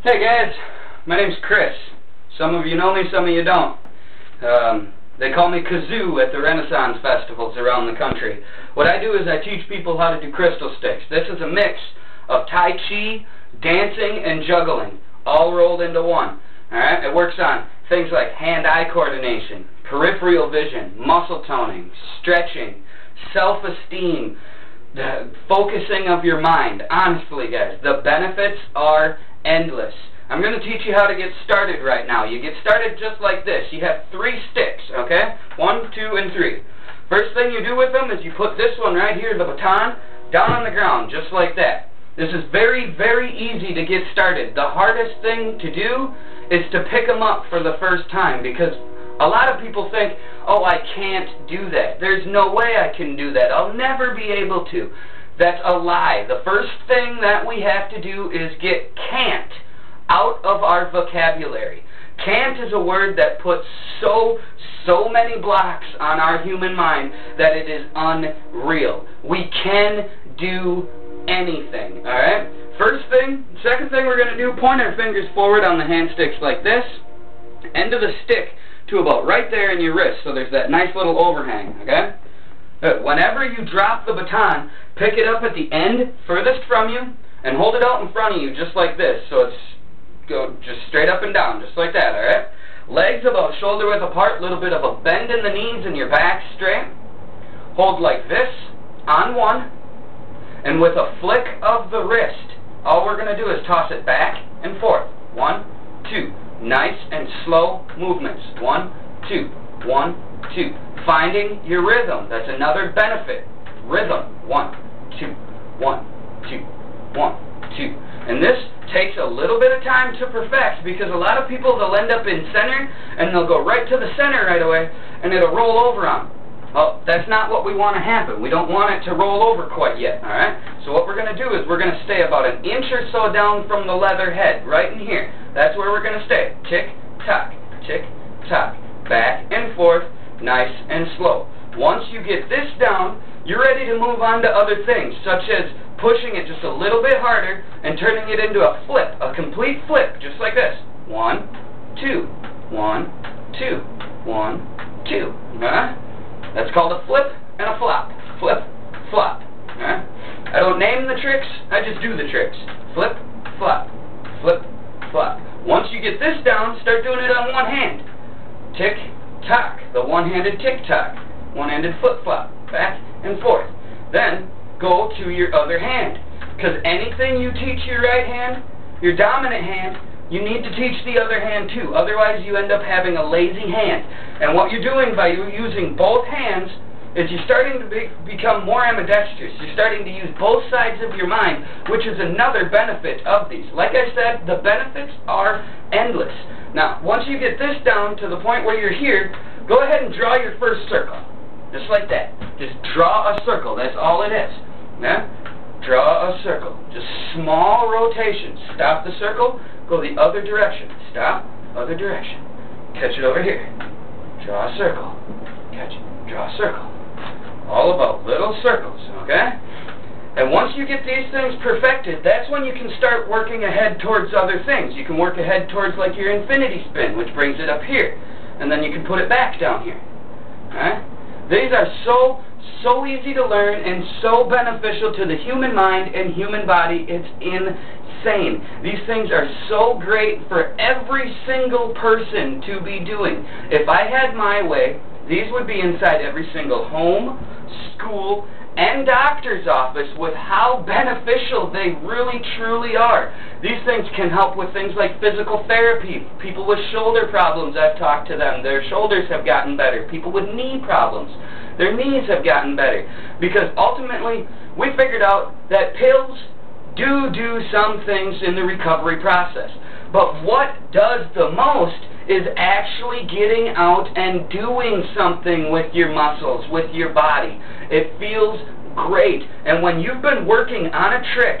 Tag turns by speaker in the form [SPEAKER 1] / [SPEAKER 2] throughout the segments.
[SPEAKER 1] Hey guys, my name's Chris. Some of you know me, some of you don't. They call me Kazoo at the Renaissance festivals around the country. What I do is I teach people how to do crystal sticks. This is a mix of Tai Chi, dancing, and juggling, all rolled into one. Alright? It works on things like hand-eye coordination, peripheral vision, muscle toning, stretching, self-esteem, the focusing of your mind. Honestly, guys, the benefits are endless. I'm going to teach you how to get started right now. You get started just like this. You have 3 sticks, okay? 1, 2, and 3. First thing you do with them is you put this one right here, the baton, down on the ground, just like that. This is very, very easy to get started. The hardest thing to do is to pick them up for the first time, because a lot of people think, oh, I can't do that. There's no way I can do that. I'll never be able to. That's a lie. The first thing that we have to do is get can't out of our vocabulary. Can't is a word that puts so many blocks on our human mind that it is unreal. We can do anything, alright? Second thing we're going to do, point our fingers forward on the hand sticks like this, end of the stick to about right there in your wrist, so there's that nice little overhang, okay? Whenever you drop the baton, pick it up at the end, furthest from you, and hold it out in front of you just like this, so it's go just straight up and down, just like that, alright? Legs about shoulder width apart, little bit of a bend in the knees and your back straight. Hold like this, on one, and with a flick of the wrist, all we're going to do is toss it back and forth. 1, 2. Nice and slow movements. 1, 2, 1, 2. Finding your rhythm. That's another benefit. Rhythm. 1, 2, 1, 2, 1, 2. And this takes a little bit of time to perfect, because a lot of people, they'll end up in center and they'll go right to the center right away and it'll roll over on them. Well, that's not what we want to happen. We don't want it to roll over quite yet, alright? So what we're going to do is we're going to stay about an inch or so down from the leather head, right in here. That's where we're going to stay. Tick, tock, back and forth, nice and slow. Once you get this down, you're ready to move on to other things, such as pushing it just a little bit harder and turning it into a flip, a complete flip, just like this. 1, 2, 1, 2, 1, 2. Huh? That's called a flip and a flop. Flip, flop. Huh? I don't name the tricks, I just do the tricks. Flip, flop, flip, flop. Once you get this down, start doing it on one hand. Tick, tock, the one-handed tick-tock. One-handed flip-flop, back and forth. Then, go to your other hand. Because anything you teach your right hand, your dominant hand, you need to teach the other hand too. Otherwise, you end up having a lazy hand. And what you're doing by using both hands is you're starting to become more ambidextrous. You're starting to use both sides of your mind, which is another benefit of these. Like I said, the benefits are endless. Now, once you get this down to the point where you're here, go ahead and draw your first circle. Just like that. Just draw a circle. That's all it is. Yeah? Draw a circle. Just small rotations. Stop the circle. Go the other direction. Stop. Other direction. Catch it over here. Draw a circle. Catch it. Draw a circle. All about little circles, okay? And once you get these things perfected, that's when you can start working ahead towards other things. You can work ahead towards like your infinity spin, which brings it up here. And then you can put it back down here. Alright? These are so easy to learn and so beneficial to the human mind and human body. It's insane. These things are so great for every single person to be doing. If I had my way, these would be inside every single home, school, and doctor's office with how beneficial they really truly are. These things can help with things like physical therapy. People with shoulder problems, I've talked to them, their shoulders have gotten better. People with knee problems, their knees have gotten better. Because ultimately, we figured out that pills do some things in the recovery process. But what does the most is actually getting out and doing something with your muscles, with your body. It feels great. And when you've been working on a trick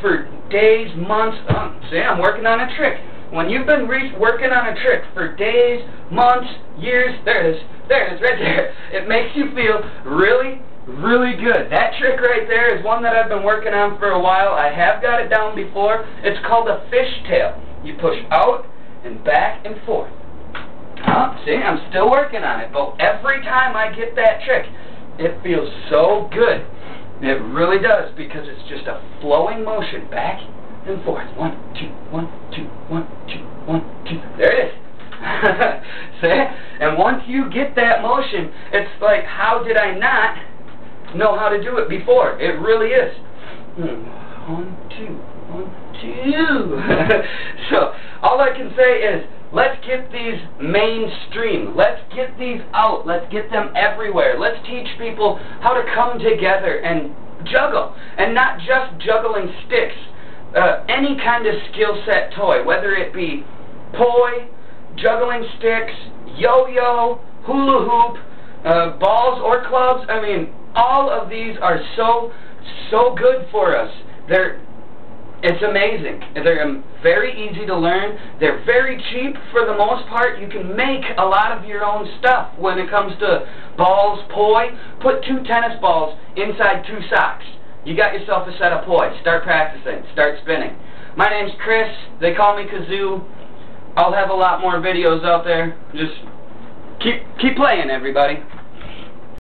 [SPEAKER 1] for days, months, I'm working on a trick. When you've been working on a trick for days, months, years, there it is right there. It makes you feel really, really good. That trick right there is one that I've been working on for a while. I have got it down before. It's called a fishtail. you push out and back and forth. See, I'm still working on it, but every time I get that trick, it feels so good. It really does, because it's just a flowing motion back and forth. 1, 2, 1, 2, 1, 2, 1, 2. There it is. See? And once you get that motion, it's like, how did I not know how to do it before? It really is. 1, 2, 1, 2. So, all I can say is, let's get these mainstream. Let's get these out. Let's get them everywhere. Let's teach people how to come together and juggle. And not just juggling sticks. Any kind of skill set toy, whether it be poi, juggling sticks, yo-yo, hula hoop, balls or clubs. I mean, all of these are so good for us. It's amazing. They're very easy to learn. They're very cheap for the most part. You can make a lot of your own stuff when it comes to balls, poi. Put 2 tennis balls inside 2 socks. You got yourself a set of poi. Start practicing. Start spinning. My name's Chris. They call me Kazoo. I'll have a lot more videos out there. Just keep playing, everybody.